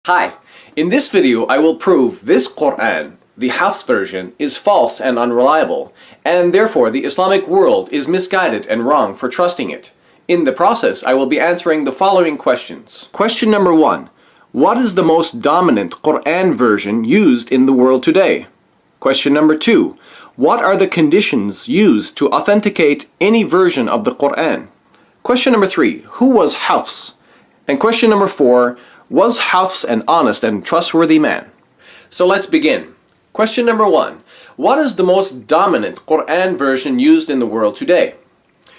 Hi, in this video I will prove this Quran, the Hafs version, is false and unreliable, and therefore the Islamic world is misguided and wrong for trusting it. In the process, I will be answering the following questions. Question number 1. What is the most dominant Quran version used in the world today? Question number 2. What are the conditions used to authenticate any version of the Quran? Question number 3. Who was Hafs? And question number 4. Was Hafs an honest and trustworthy man? So let's begin. Question number 1. What is the most dominant Quran version used in the world today?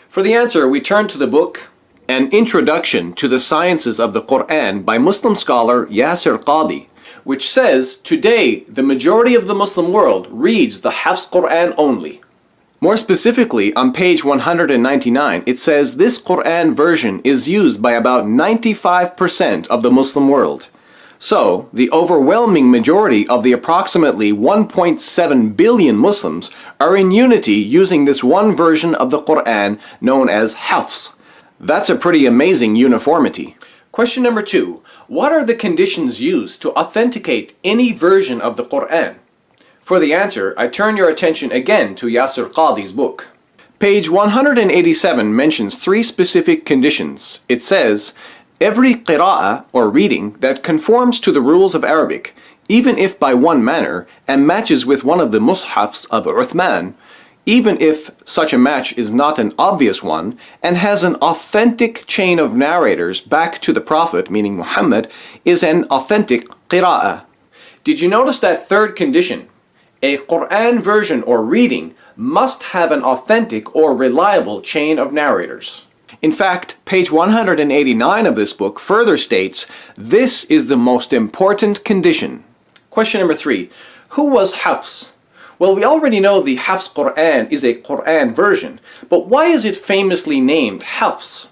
For the answer, we turn to the book An Introduction to the Sciences of the Quran by Muslim scholar Yasir Qadi, which says today the majority of the Muslim world reads the Hafs Quran only. More specifically, on page 199, it says this Quran version is used by about 95% of the Muslim world. So, the overwhelming majority of the approximately 1.7 billion Muslims are in unity using this one version of the Quran known as Hafs. That's a pretty amazing uniformity. Question number 2. What are the conditions used to authenticate any version of the Quran? For the answer, I turn your attention again to Yasir Qadi's book. Page 187 mentions 3 specific conditions. It says, every qira'ah or reading that conforms to the rules of Arabic, even if by one manner, and matches with one of the mushafs of Uthman, even if such a match is not an obvious one, and has an authentic chain of narrators back to the Prophet, meaning Muhammad, is an authentic qira'ah. Did you notice that third condition? A Quran version or reading must have an authentic or reliable chain of narrators. In fact, page 189 of this book further states, this is the most important condition. Question number 3. Who was Hafs? Well, we already know the Hafs Quran is a Quran version, but why is it famously named Hafs?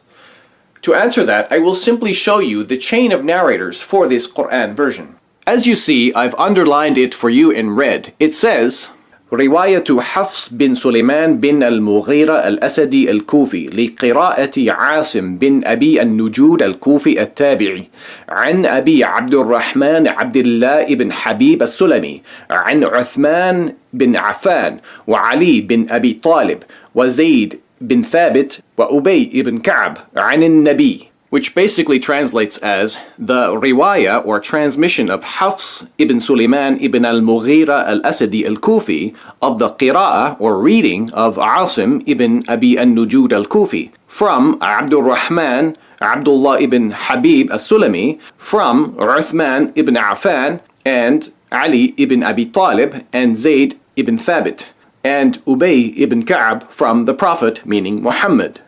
To answer that, I will simply show you the chain of narrators for this Quran version. As you see, I've underlined it for you in red. It says, رواية حفص بن سليمان بن المغيرة الأسدي الكوفي لقراءة عاصم بن أبي النجود الكوفي التابعي عن أبي عبد الرحمن عبد الله بن حبيب السلمي عن عثمان بن عفان وعلي بن أبي طالب وزيد بن ثابت وأبي بن كعب عن النبي, which basically translates as the riwayah or transmission of Hafs ibn Sulaiman ibn al-Mughira al-Asadi al-Kufi of the qira'ah or reading of Asim ibn Abi al-Nujud al-Kufi from Abdul Rahman Abdullah ibn Habib al-Sulami from Uthman ibn Affan and Ali ibn Abi Talib and Zayd ibn Thabit and Ubay ibn Ka'ab from the Prophet, meaning Muhammad.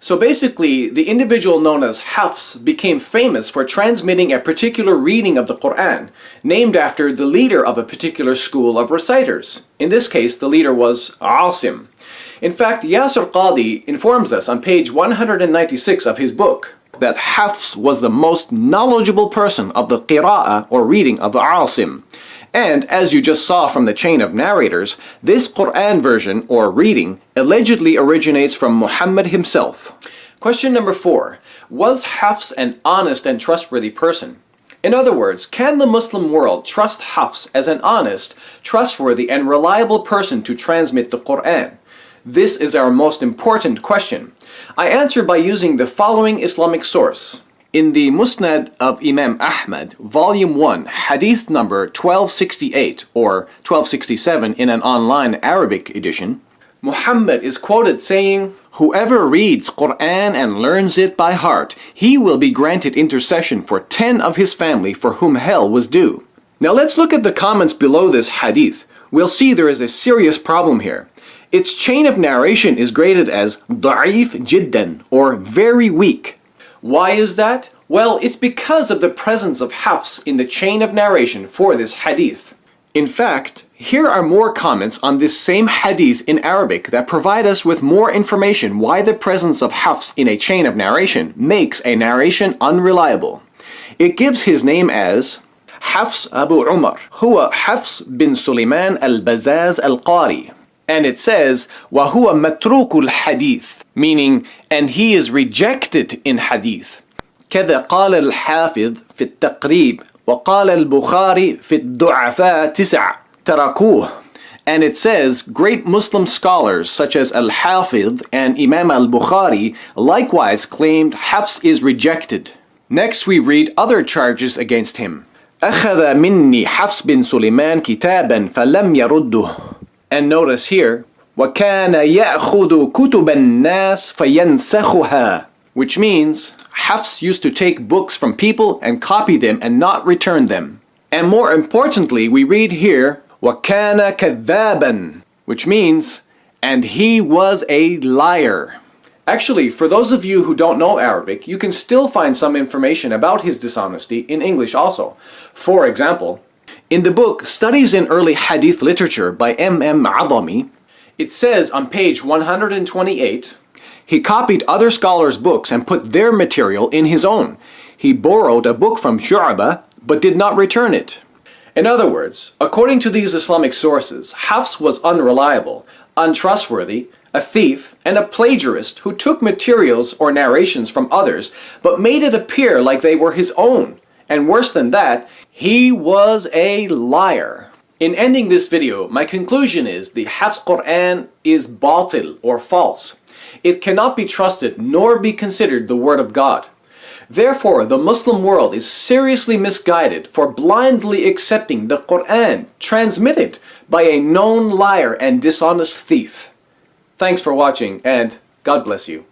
So basically, the individual known as Hafs became famous for transmitting a particular reading of the Quran, named after the leader of a particular school of reciters. In this case, the leader was Asim. In fact, Yasir Qadi informs us on page 196 of his book that Hafs was the most knowledgeable person of the qira'ah or reading of Asim. And as you just saw from the chain of narrators, this Quran version or reading allegedly originates from Muhammad himself. Question number 4. Was Hafs an honest and trustworthy person? In other words, can the Muslim world trust Hafs as an honest, trustworthy, and reliable person to transmit the Quran? This is our most important question. I answer by using the following Islamic source. In the Musnad of Imam Ahmad, Volume 1, Hadith number 1268 or 1267 in an online Arabic edition, Muhammad is quoted saying, whoever reads Quran and learns it by heart, he will be granted intercession for 10 of his family for whom hell was due. Now let's look at the comments below this hadith. We'll see there is a serious problem here. Its chain of narration is graded as da'if jiddan or very weak. Why is that? Well, it's because of the presence of Hafs in the chain of narration for this hadith. In fact, here are more comments on this same hadith in Arabic that provide us with more information why the presence of Hafs in a chain of narration makes a narration unreliable. It gives his name as Hafs Abu Umar, huwa Hafs bin Sulaiman al-Bazaz al-Qari. And it says, وَهُوَ مَتْرُوكُ الْحَدِيثِ, meaning, and he is rejected in hadith. كذا قال الحافظ في التقريب وقال البخاري في الضعفاء 9 تركوه. And it says, great Muslim scholars such as Al-Hafidh and Imam al-Bukhari likewise claimed Hafs is rejected. Next we read other charges against him. أخذ مني حفص بن سليمان كتابا فلم يرده. And notice here, وكان يأخذ كتب الناس فينسخها, which means Hafs used to take books from people and copy them and not return them. And more importantly, we read here, وَكَانَ كَذَّابًا, which means, and he was a liar. Actually, for those of you who don't know Arabic, you can still find some information about his dishonesty in English also. For example, in the book Studies in Early Hadith Literature by M.M. Adami, it says on page 128, he copied other scholars' books and put their material in his own. He borrowed a book from Shu'bah, but did not return it. In other words, according to these Islamic sources, Hafs was unreliable, untrustworthy, a thief, and a plagiarist who took materials or narrations from others, but made it appear like they were his own. And worse than that, he was a liar. In ending this video, my conclusion is the Hafs Quran is batil or false. It cannot be trusted nor be considered the word of God. Therefore, the Muslim world is seriously misguided for blindly accepting the Quran transmitted by a known liar and dishonest thief. Thanks for watching, and God bless you.